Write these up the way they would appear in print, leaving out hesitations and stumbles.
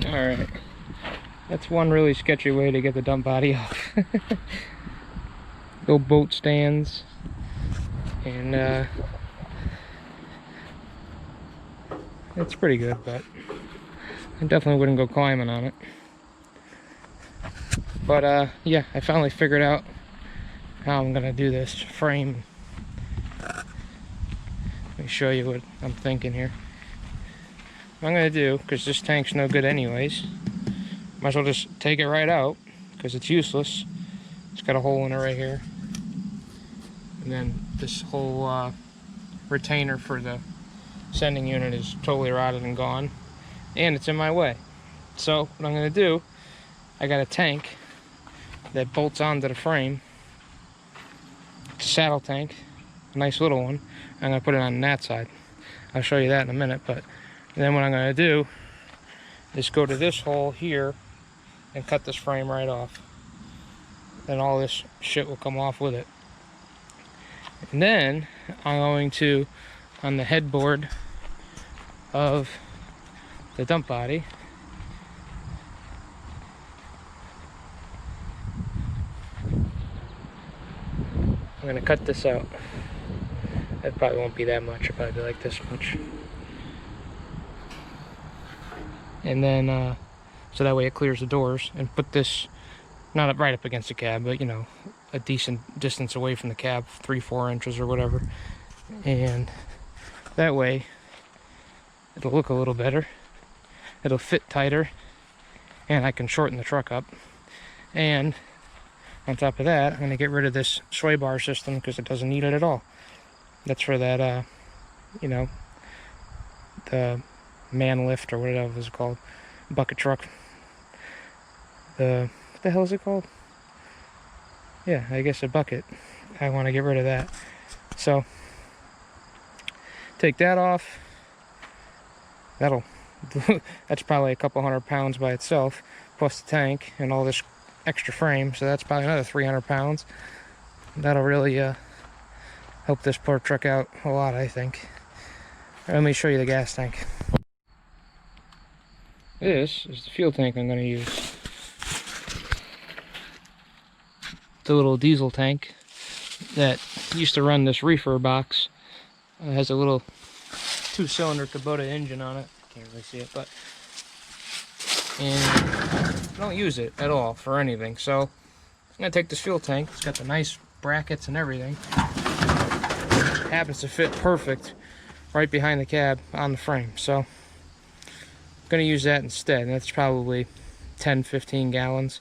Alright. That's one really sketchy way to get the dump body off. Little boat stands. And it's pretty good, but I definitely wouldn't go climbing on it. But yeah, I finally figured out how I'm gonna do this frame. Let me show you what I'm thinking here. What I'm gonna do, because this tank's no good anyways, might as well just take it right out, because it's useless. It's got a hole in it right here. And then this whole retainer for the sending unit is totally rotted and gone. And it's in my way. So what I'm gonna do, I got a tank that bolts onto the frame. It's a saddle tank, a nice little one. I'm gonna put it on that side. I'll show you that in a minute, but then what I'm gonna do is go to this hole here and cut this frame right off. Then all this shit will come off with it. And then I'm going to, on the headboard of the dump body, I'm gonna cut this out. It probably won't be that much, it'll probably be like this much. And then, so that way it clears the doors, and put this, not right up against the cab, but you know, a decent distance away from the cab, 3-4 inches or whatever. And that way, it'll look a little better. It'll fit tighter, and I can shorten the truck up. And on top of that, I'm gonna get rid of this sway bar system because it doesn't need it at all. That's for that, you know, the man lift or whatever it's called, bucket truck. What the hell is it called? Yeah, I guess a bucket. I want to get rid of that. So take that off. That's probably a couple 100 pounds by itself, plus the tank and all this extra frame. So that's probably another 300 pounds. That'll really help this poor truck out a lot, I think. Let me show you the gas tank. This is the fuel tank I'm going to use. The little diesel tank that used to run this reefer box. It has a little 2-cylinder Kubota engine on it. Can't really see it, but and I don't use it at all for anything. So I'm gonna take this fuel tank. It's got the nice brackets and everything. It happens to fit perfect right behind the cab on the frame. So I'm gonna use that instead. And that's probably 10-15 gallons.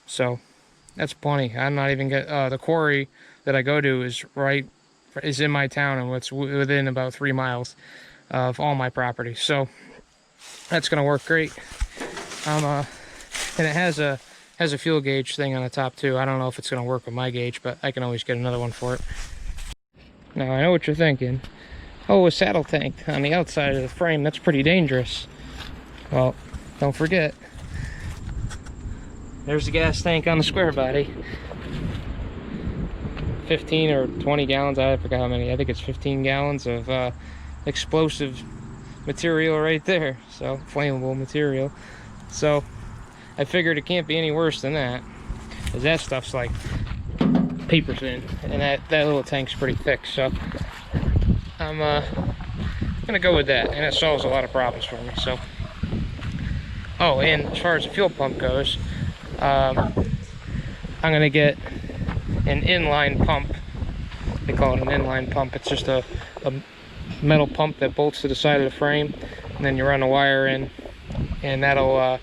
So that's plenty. I'm not even get the quarry that I go to is in my town, and it's within about 3 miles of all my property. So that's gonna work great. And it has a fuel gauge thing on the top too. I don't know if it's gonna work with my gauge, but I can always get another one for it. Now I know what you're thinking. Oh, a saddle tank on the outside of the frame, that's pretty dangerous. Well, don't forget, there's the gas tank on the square body. 15 or 20 gallons, I forgot how many. I think it's 15 gallons of explosive material right there. So, flammable material. So, I figured it can't be any worse than that, because that stuff's like paper thin, and that little tank's pretty thick. So, I'm gonna go with that, and it solves a lot of problems for me. So, oh, and as far as the fuel pump goes, I'm gonna get an inline pump. They call it an inline pump. It's just a metal pump that bolts to the side of the frame, and then you run a wire in, and that'll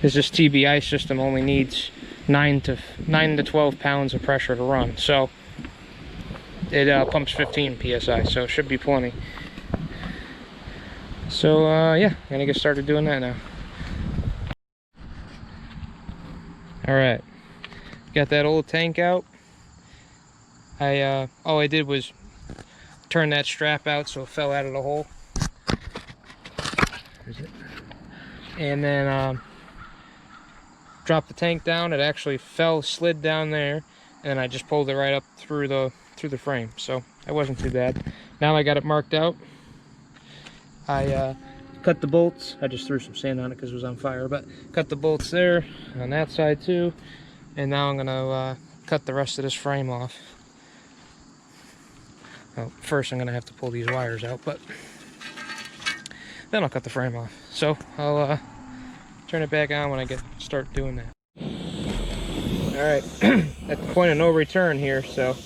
this TBI system only needs 9 to 12 pounds of pressure to run. So it pumps 15 psi, so it should be plenty. So yeah, I'm gonna get started doing that now. All right, got that old tank out. All I did was turn that strap out so it fell out of the hole. There's it. And then dropped the tank down. It actually slid down there, and I just pulled it right up through the frame. So that wasn't too bad. Now I got it marked out. I cut the bolts. I just threw some sand on it because it was on fire, but cut the bolts there on that side too. And now I'm gonna cut the rest of this frame off. Well, first I'm gonna have to pull these wires out, but then I'll cut the frame off. So I'll turn it back on when I start doing that. All right, at the point of no return here, so.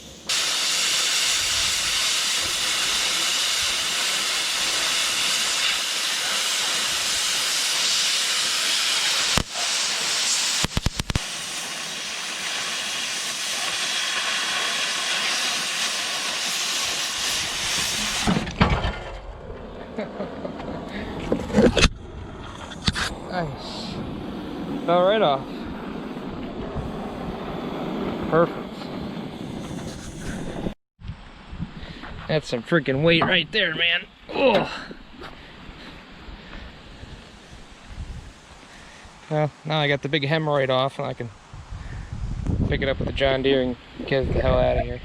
Nice. Fell right off. Perfect. That's some freaking weight right there, man. Oh. Well, now I got the big hemorrhoid off, and I can pick it up with the John Deere and get it the hell out of here.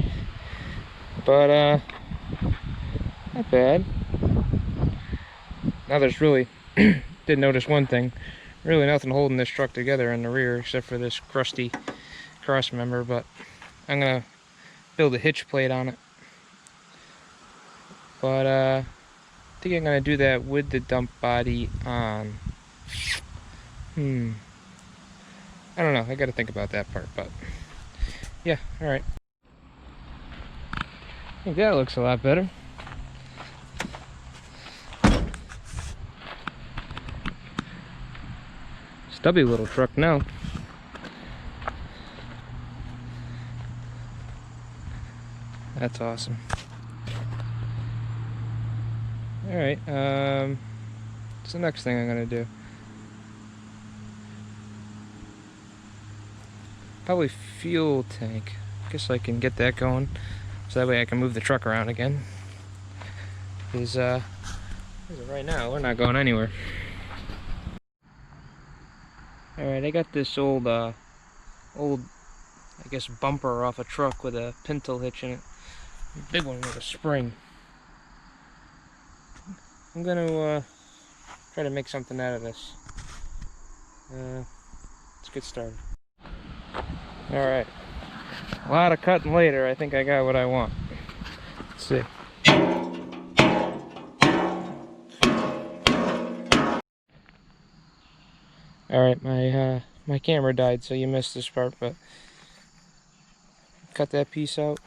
But not bad. Now there's really did notice one thing. Really nothing holding this truck together in the rear except for this crusty cross member, but I'm gonna build a hitch plate on it. But I think I'm gonna do that with the dump body on. I don't know, I gotta think about that part, but yeah, alright. I think that looks a lot better. Stubby little truck now. That's awesome. Alright, what's the next thing I'm gonna do? Probably fuel tank. Guess I can get that going, so that way I can move the truck around again. Because as of right now, we're not going anywhere. Alright, I got this old, I guess, bumper off a truck with a pintle hitch in it. A big one with a spring. I'm gonna try to make something out of this. Let's get started. Alright, a lot of cutting later. I think I got what I want. Let's see. Alright, my camera died, so you missed this part, but cut that piece out.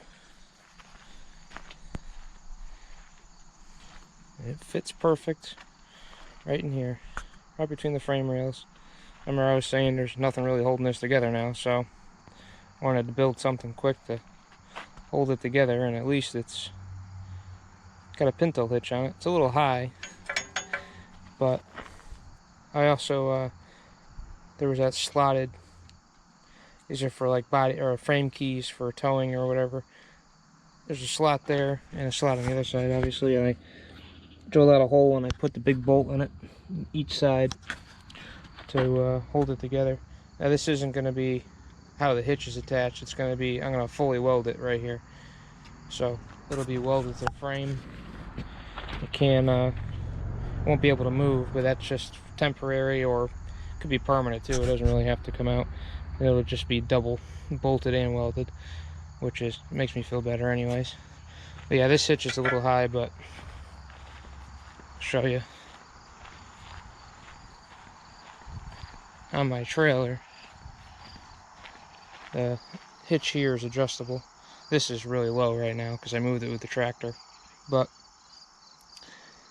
It fits perfect right in here, right between the frame rails. Remember I was saying there's nothing really holding this together now, so I wanted to build something quick to hold it together, and at least it's got a pintle hitch on it. It's a little high, but I also there was that slotted, these are for like body or frame keys for towing or whatever. There's a slot there and a slot on the other side, obviously, and I drilled out a hole and I put the big bolt in it, each side, to hold it together. Now this isn't going to be how the hitch is attached. It's going to be, I'm going to fully weld it right here. So it'll be welded to the frame. It won't be able to move, but that's just temporary, or could be permanent too. It doesn't really have to come out. It'll just be double bolted and welded, which makes me feel better anyways. But yeah, this hitch is a little high, but I'll show you. On my trailer, the hitch here is adjustable. This is really low right now because I moved it with the tractor, but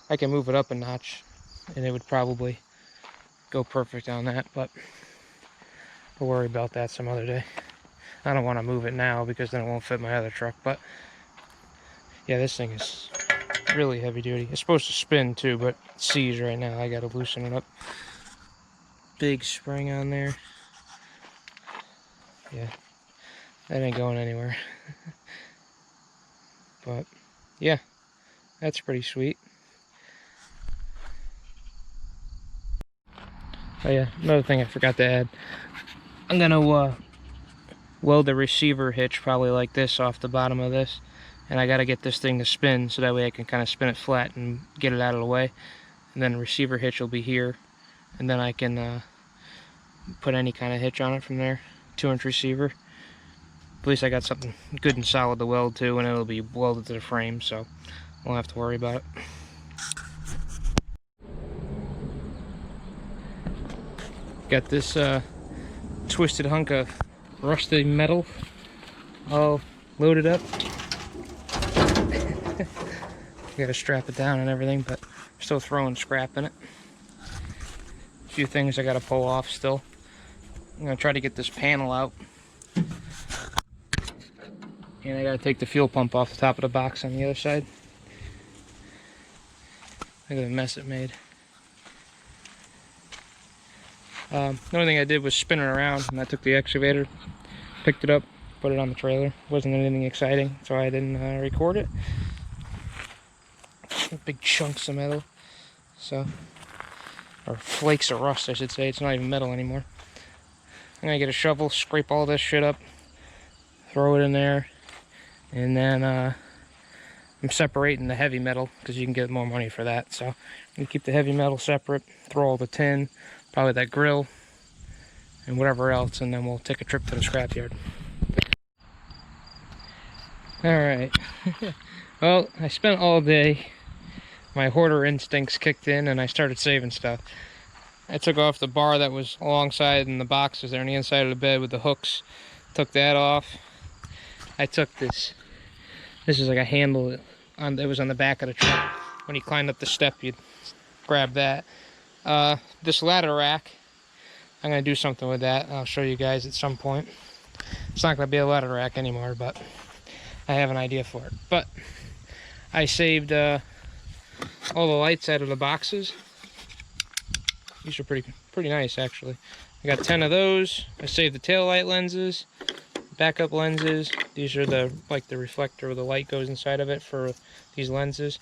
I can move it up a notch and it would probably go perfect on that, but we'll worry about that some other day. I don't want to move it now because then it won't fit my other truck, but yeah, this thing is really heavy duty. It's supposed to spin too, but it seized right now. I gotta loosen it up. Big spring on there. Yeah, that ain't going anywhere. But yeah, that's pretty sweet. Oh yeah, another thing I forgot to add. I'm gonna weld the receiver hitch probably like this off the bottom of this, and I gotta get this thing to spin so that way I can kind of spin it flat and get it out of the way, and then receiver hitch will be here, and then I can put any kind of hitch on it from there. 2-inch receiver. At least I got something good and solid to weld to, and it'll be welded to the frame, so I won't have to worry about it. Got this twisted hunk of rusted metal all loaded up. Gotta strap it down and everything, but I'm still throwing scrap in it. A few things I gotta pull off still. I'm gonna try to get this panel out. And I gotta take the fuel pump off the top of the box on the other side. Look at the mess it made. The only thing I did was spin it around, and I took the excavator, picked it up, put it on the trailer. Wasn't anything exciting, so I didn't record it. Big chunks of metal, or flakes of rust, I should say. It's not even metal anymore. I'm gonna get a shovel, scrape all this shit up, throw it in there, and then I'm separating the heavy metal because you can get more money for that. So I'm gonna keep the heavy metal separate, throw all the tin, probably that grill, and whatever else, and then we'll take a trip to the scrapyard. Alright. Well, I spent all day. My hoarder instincts kicked in and I started saving stuff. I took off the bar that was alongside and the boxes there on the inside of the bed with the hooks. Took that off. I took this is like a handle that was on the back of the truck. When you climbed up the step, you'd grab that. This ladder rack, I'm going to do something with that. I'll show you guys at some point. It's not going to be a ladder rack anymore, but I have an idea for it. But I saved all the lights out of the boxes. These are pretty nice, actually. I got 10 of those. I saved the tail light lenses, backup lenses. These are the reflector where the light goes inside of it for these lenses.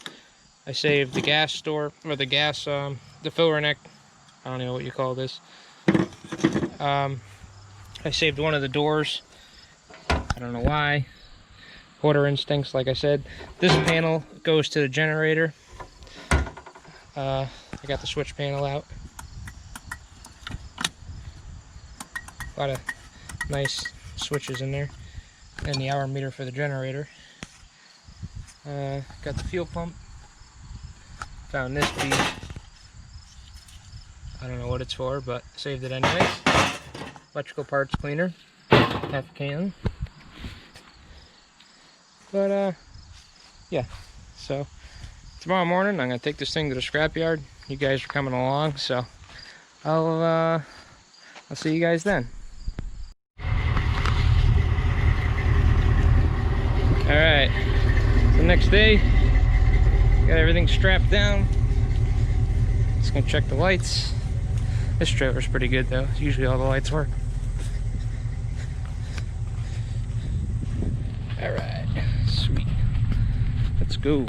I saved the gas store, or the gas, the filler neck. I don't know what you call this. I saved one of the doors. I don't know why. Hoarder instincts, like I said. This panel goes to the generator. I got the switch panel out. A lot of nice switches in there. And the hour meter for the generator. Got the fuel pump. Found this piece. I don't know what it's for, but saved it anyway. Electrical parts cleaner. Half a can. But, yeah. So, tomorrow morning, I'm going to take this thing to the scrapyard. You guys are coming along, so I'll see you guys then. Alright, so next day, got everything strapped down. Just gonna check the lights. This trailer's pretty good though, usually all the lights work. Alright, sweet. Let's go.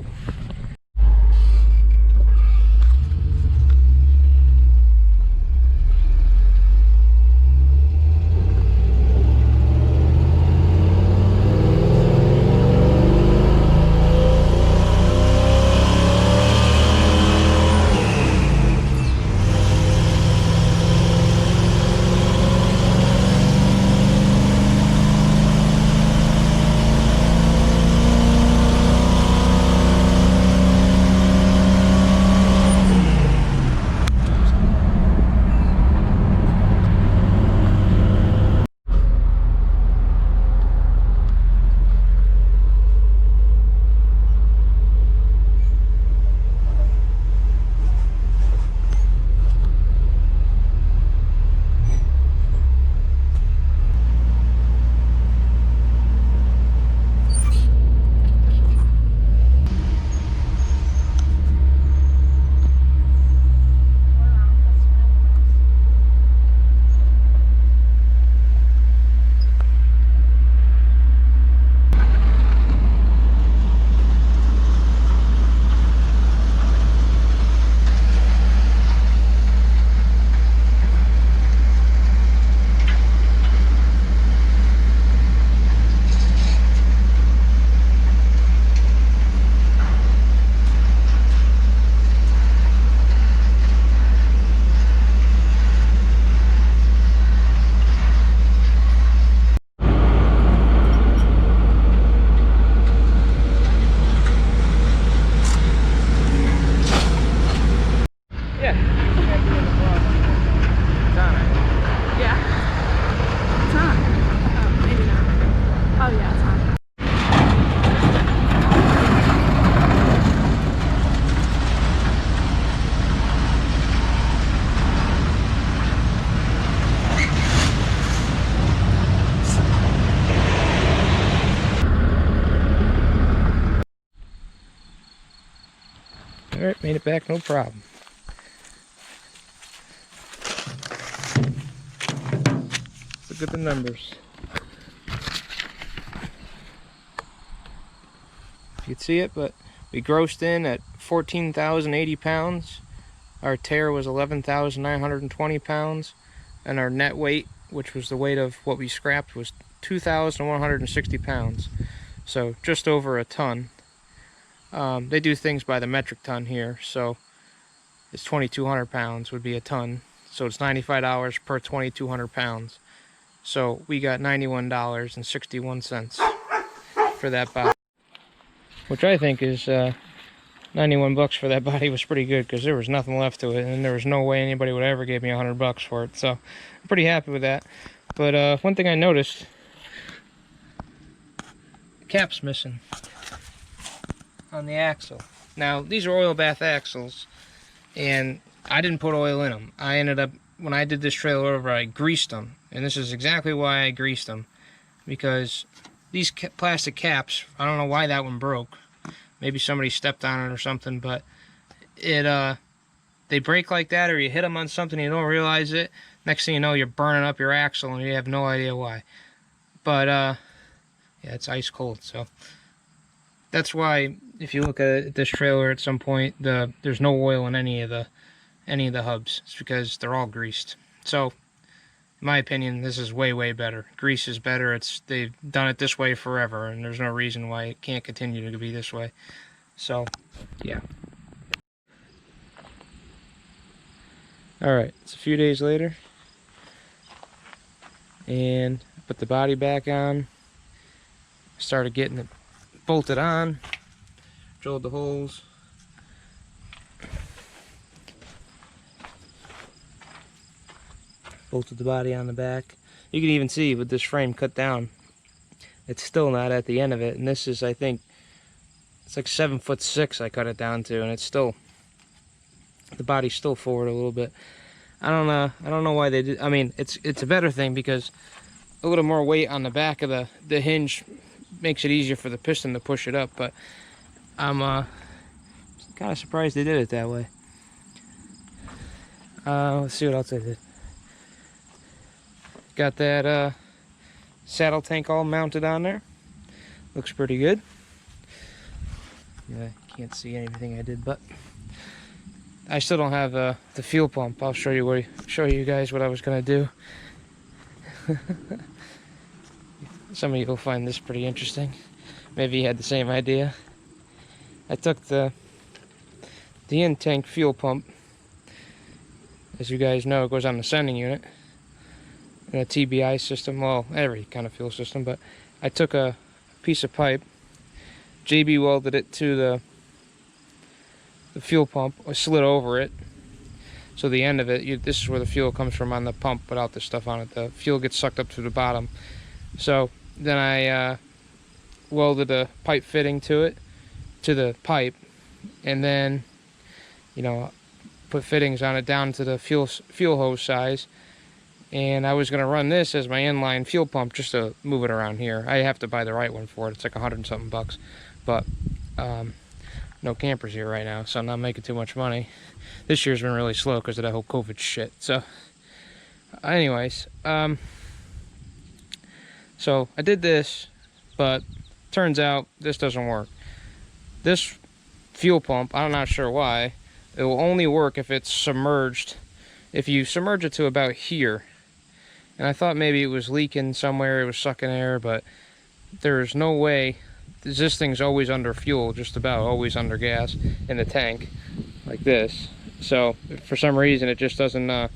Made it back, no problem. Look at the numbers. If you can see it, but we grossed in at 14,080 pounds. Our tare was 11,920 pounds. And our net weight, which was the weight of what we scrapped, was 2,160 pounds. So just over a ton. They do things by the metric ton here, so it's 2,200 pounds would be a ton. So it's $95 per 2,200 pounds. So we got $91.61 for that body, which I think is 91 bucks for that body was pretty good, because there was nothing left to it, and there was no way anybody would ever give me 100 bucks for it. So I'm pretty happy with that. But one thing I noticed, the cap's missing on the axle. Now these are oil bath axles, and I didn't put oil in them. I ended up, when I did this trailer over, I greased them, and this is exactly why I greased them, because these plastic caps, I don't know why that one broke. Maybe somebody stepped on it or something, but it they break like that, or you hit them on something, you don't realize it. Next thing you know, you're burning up your axle and you have no idea why. But yeah, it's ice cold, so that's why if you look at this trailer at some point, there's no oil in any of the hubs. It's because they're all greased. So in my opinion, this is way better. Grease is better. They've done it this way forever, and there's no reason why it can't continue to be this way. So yeah. Alright, it's a few days later, and I put the body back on, started getting it bolted on, drilled the holes, bolted the body on the back. You can even see with this frame cut down, it's still not at the end of it, and this is, I think, it's like 7'6" I cut it down to, and it's still, the body's still forward a little bit. I don't know why they did. I mean, it's a better thing, because a little more weight on the back of the hinge makes it easier for the piston to push it up, but I'm kind of surprised they did it that way. Let's see what else I did. Got that saddle tank all mounted on there. Looks pretty good. Yeah, can't see anything I did, but I still don't have the fuel pump. I'll show you guys what I was gonna do. Some of you will find this pretty interesting. Maybe you had the same idea. I took the in-tank fuel pump. As you guys know, it goes on the sending unit in a TBI system. Well, every kind of fuel system, but I took a piece of pipe, JB welded it to the fuel pump. I slid over it, so the end of it, this is where the fuel comes from on the pump without the stuff on it. The fuel gets sucked up to the bottom. So then I welded a pipe fitting to it, to the pipe, and then, you know, put fittings on it down to the fuel hose size. And I was going to run this as my inline fuel pump just to move it around here. I have to buy the right one for it. It's like 100 and something bucks. But no campers here right now, so I'm not making too much money. This year's been really slow because of that whole COVID shit. So anyways, so I did this, but turns out this doesn't work. This fuel pump, I'm not sure why, it will only work if it's submerged. If you submerge it to about here, and I thought maybe it was leaking somewhere, it was sucking air, but there's no way. This thing's always under fuel, just about always under gas in the tank, like this. So for some reason it just doesn't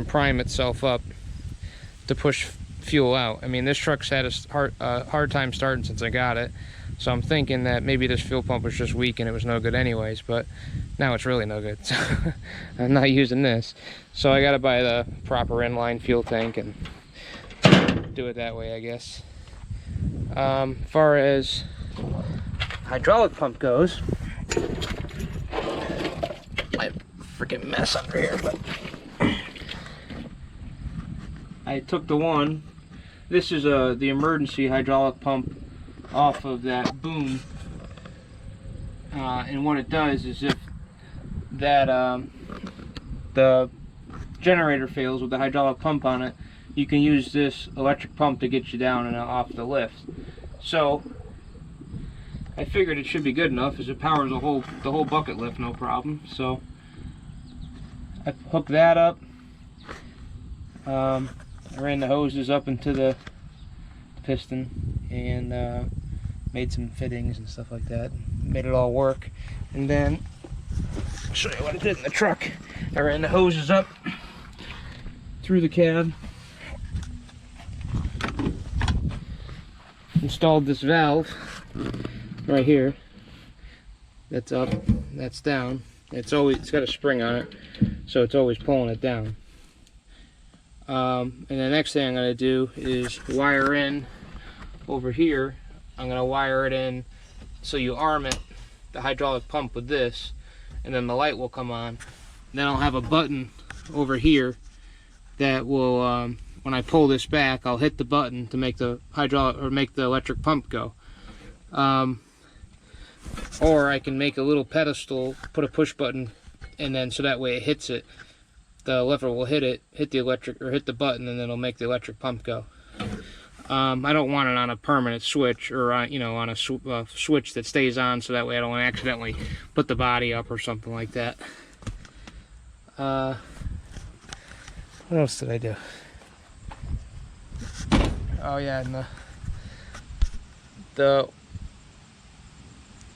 prime itself up to push fuel out. I mean, this truck's had a hard time starting since I got it, so I'm thinking that maybe this fuel pump was just weak and it was no good anyways, but now it's really no good. So I'm not using this, so I gotta buy the proper inline fuel tank and do it that way, I guess. Far as hydraulic pump goes, my freaking mess under here, but I took the one. This is the emergency hydraulic pump off of that boom, and what it does is if that the generator fails with the hydraulic pump on it, you can use this electric pump to get you down and off the lift. So I figured it should be good enough, as it powers the whole bucket lift no problem. So I hooked that up. I ran the hoses up into the piston and made some fittings and stuff like that. Made it all work. And then I'll show you what I did in the truck. I ran the hoses up through the cab, installed this valve right here. That's up, that's down. It's got a spring on it, so it's always pulling it down. And the next thing I'm going to do is wire in over here. I'm going to wire it in so you arm it, the hydraulic pump, with this, and then the light will come on. Then I'll have a button over here that will, when I pull this back, I'll hit the button to make the hydraulic, or make the electric pump go. Or I can make a little pedestal, put a push button, and then so that way it hits it. The lever will hit it, hit the electric, or hit the button, and then it'll make the electric pump go. I don't want it on a permanent switch, or on, you know, on a switch that stays on, so that way I don't accidentally put the body up or something like that. What else did I do? Oh yeah, and the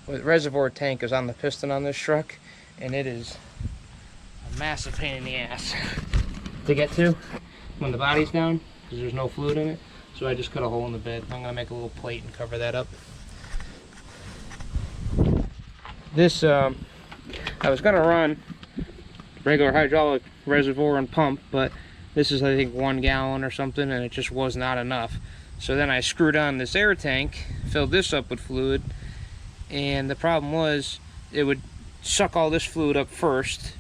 reservoir tank is on the piston on this truck, and it is a massive pain in the ass to get to when the body's down, because there's no fluid in it. So I just cut a hole in the bed. I'm gonna make a little plate and cover that up. This I was gonna run regular hydraulic reservoir and pump, but this is, I think, 1 gallon or something, and it just was not enough. So then I screwed on this air tank, filled this up with fluid, and the problem was it would suck all this fluid up first,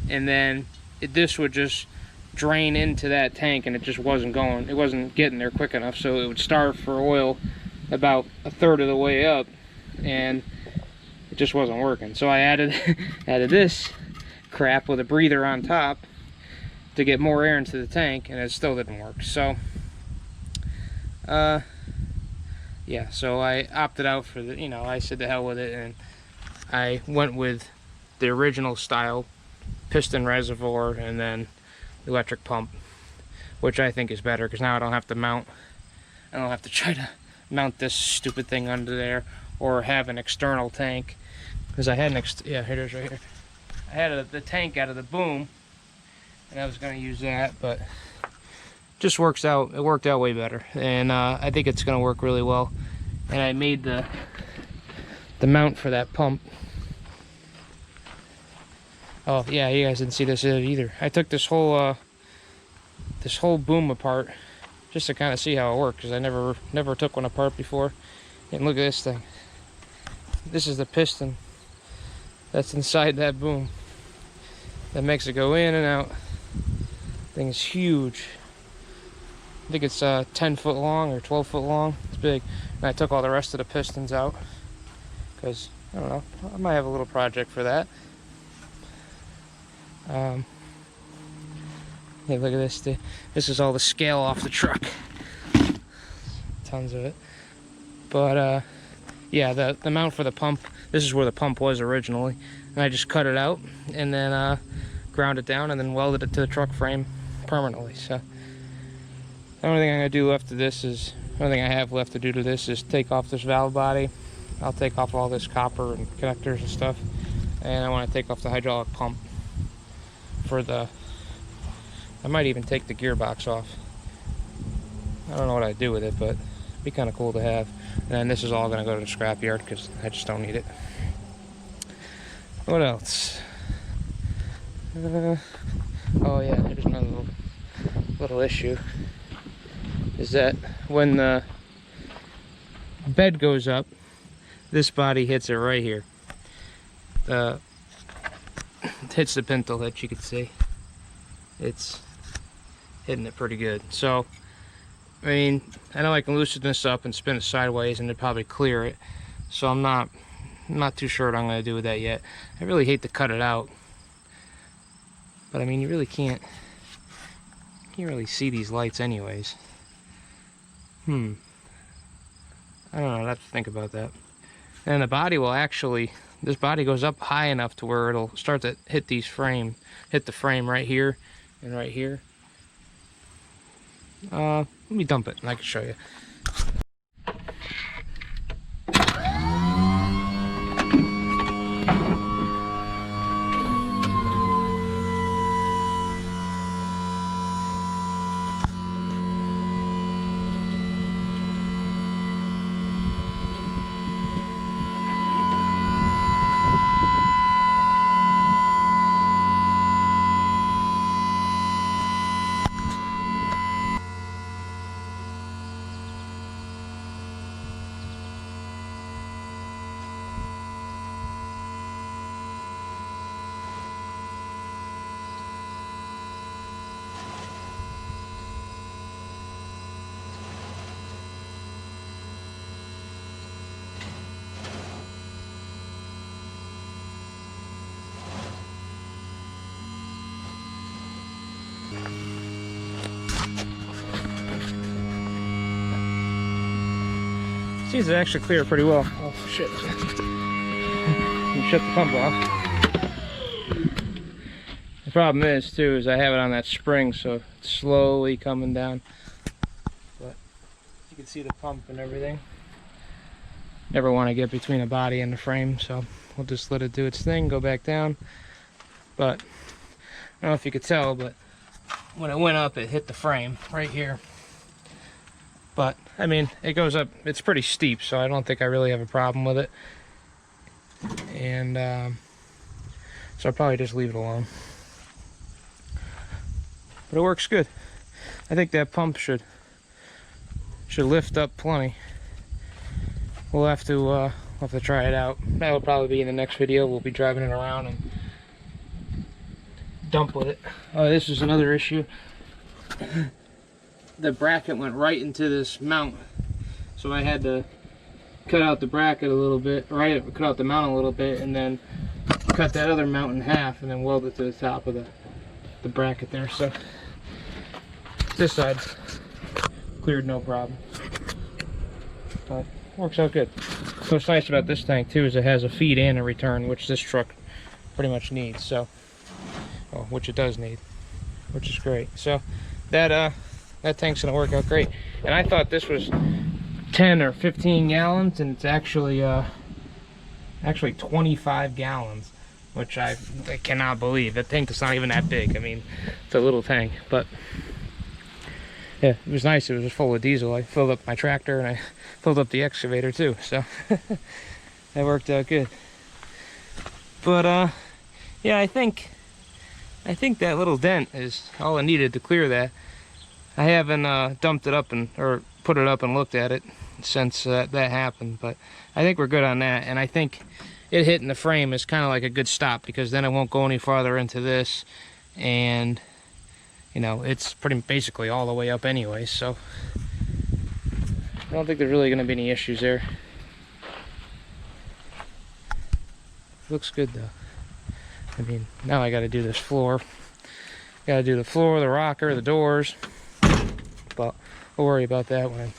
and then this would just drain into that tank, and it just wasn't getting there quick enough, so it would starve for oil about 1/3 of the way up, and it just wasn't working. So I added this crap with a breather on top to get more air into the tank, and it still didn't work. So yeah, so I opted out for the, I said to hell with it, and I went with the original style piston reservoir and then electric pump, which I think is better, because now I don't have to try to mount this stupid thing under there or have an external tank, because I had here it is right here. I had the tank out of the boom, and I was going to use that, but just works out. It worked out way better, and I think it's going to work really well. And I made the mount for that pump. Oh yeah, you guys didn't see this either. I took this whole boom apart just to kind of see how it worked, because I never took one apart before. And look at this thing. This is the piston that's inside that boom that makes it go in and out. Thing is huge. I think it's 10 foot long or 12 foot long. It's big. And I took all the rest of the pistons out because, I don't know, I might have a little project for that. Yeah, look at this. This is all the scale off the truck. Tons of it. But yeah, the mount for the pump, this is where the pump was originally, and I just cut it out and then ground it down and then welded it to the truck frame permanently. So the only thing I'm gonna do I have left to do to this is take off this valve body. I'll take off all this copper and connectors and stuff, and I want to take off the hydraulic pump I might even take the gearbox off. I don't know what I'd do with it, but it'd be kind of cool to have. And then this is all going to go to the scrapyard because I just don't need it. What else? Oh yeah, there's another little issue. Is that when the bed goes up, this body hits it right here. It hits the pintle hitch, you can see. It's hitting it pretty good. So, I mean, I know I can loosen this up and spin it sideways and it'd probably clear it. So I'm not too sure what I'm going to do with that yet. I really hate to cut it out But I mean, you really can't really see these lights anyways. I don't know, I'll have to think about that. And the body will actually, this body goes up high enough to where it'll start to hit the frame right here and right here. Let me dump it and I can show you. Seems to actually clear pretty well. Oh shit. Let me shut the pump off. The problem is too, is I have it on that spring, so it's slowly coming down. But you can see the pump and everything. Never want to get between a body and the frame, so we'll just let it do its thing, go back down. But I don't know if you could tell, but when it went up, it hit the frame right here. But I mean, it goes up, it's pretty steep, so I don't think I really have a problem with it. And so I'll probably just leave it alone. But it works good. I think that pump should lift up plenty. We'll have to try it out. That'll probably be in the next video. We'll be driving it around and dump with it. Oh, this is another issue. The bracket went right into this mount, so I had to cut out the bracket a little bit, cut out the mount a little bit, and then cut that other mount in half, and then weld it to the top of the bracket there. So this side cleared no problem, but works out good. So what's nice about this tank too is it has a feed and a return, which this truck pretty much needs. So, which it does need, which is great. So that tank's gonna work out great. And I thought this was 10 or 15 gallons, and it's actually 25 gallons, which I cannot believe. That tank is not even that big. I mean, it's a little tank, but yeah, it was nice. It was full of diesel. I filled up my tractor and I filled up the excavator too, so that worked out good. But yeah, I think that little dent is all I needed to clear that. I haven't dumped it up or put it up and looked at it since that happened, but I think we're good on that. And I think it hitting the frame is kind of like a good stop, because then it won't go any farther into this, and you know, it's pretty basically all the way up anyway, so I don't think there's really going to be any issues there. Looks good though. I mean, now I got to do this floor. Got to do the floor, the rocker, the doors. But we'll worry about that when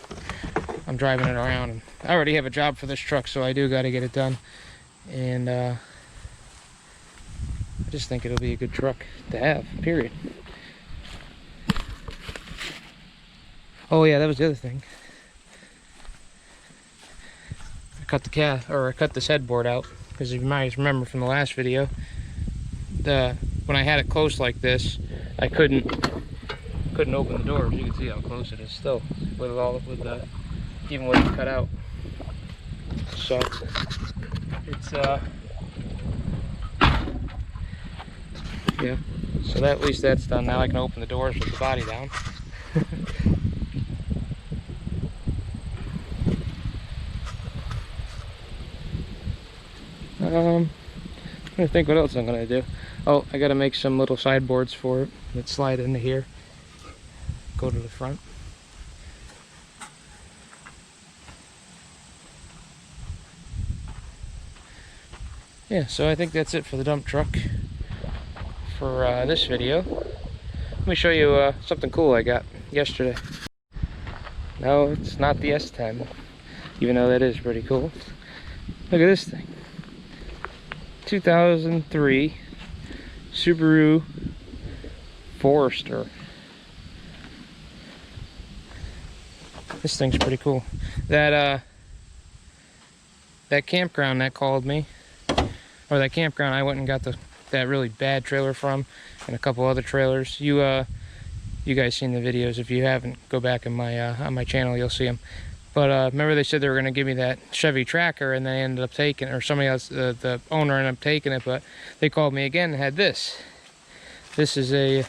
I'm driving it around. And I already have a job for this truck, so I do got to get it done. And I just think it'll be a good truck to have, period. Oh yeah, that was the other thing. I cut this headboard out, because if you might remember from the last video, when I had it close like this, I couldn't open the door. You can see how close it is still, even with it cut out. So it's yeah. So at least that's done. Now I can open the doors with the body down. I'm trying to think what else I'm gonna do. Oh, I gotta make some little sideboards for it that slide into here, go to the front. Yeah, so I think that's it for the dump truck. for this video. Let me show you something cool I got yesterday. No, it's not the S10, even though that is pretty cool. Look at this thing. 2003 Subaru Forester. This thing's pretty cool. That campground that called me, or that campground I went and got that really bad trailer from, and a couple other trailers. You guys seen the videos. If you haven't, go back in my on my channel, you'll see them. But remember they said they were going to give me that Chevy Tracker, and they ended up taking it, or somebody else, the owner ended up taking it, but they called me again and had this. This is a,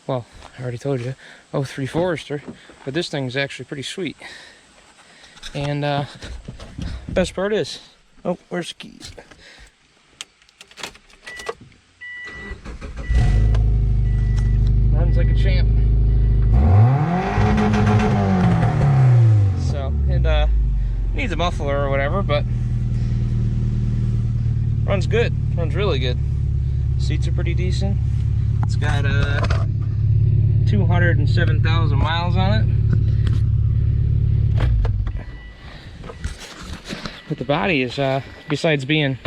well, I already told you, 03 Forester, but this thing's actually pretty sweet. And best part is, oh, where's the keys? Runs like a champ. So it needs a muffler or whatever, but runs good. Runs really good. Seats are pretty decent. It's got 207,000 miles on it. But the body is, besides being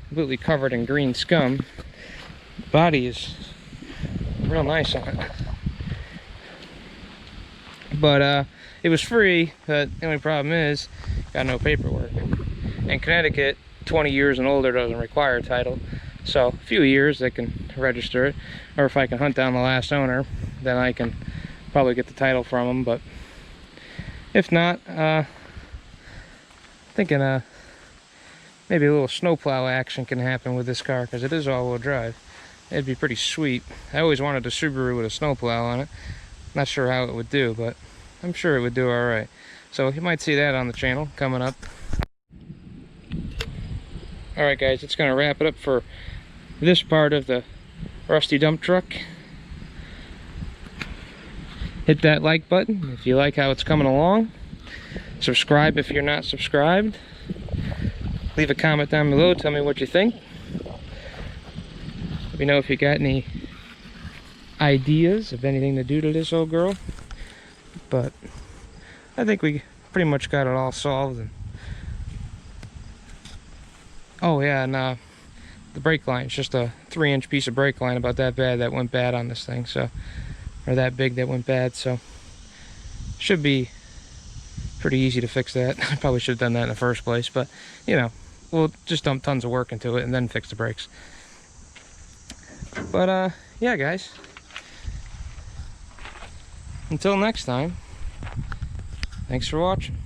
completely covered in green scum, the body is real nice on it. But it was free, but the only problem is got no paperwork. In Connecticut, 20 years and older doesn't require a title. So a few years they can register it, or if I can hunt down the last owner, then I can probably get the title from them. But if not, thinking maybe a little snowplow action can happen with this car, because it is all-wheel drive. It'd be pretty sweet. I always wanted a Subaru with a snowplow on it. Not sure how it would do, but I'm sure it would do all right. So you might see that on the channel coming up. All right, guys, it's gonna wrap it up for this part of the Rusty Dump Truck. Hit that like button if you like how it's coming along. Subscribe if you're not subscribed. Leave a comment down below, tell me what you think. Let me know if you got any ideas of anything to do to this old girl. But I think we pretty much got it all solved. And oh yeah, and the brake line, it's just a 3-inch piece of brake line, about that bad, that went bad on this thing. So, or that big that went bad. So should be pretty easy to fix that. I probably should have done that in the first place, but you know, we'll just dump tons of work into it and then fix the brakes. But yeah, guys, until next time, thanks for watching.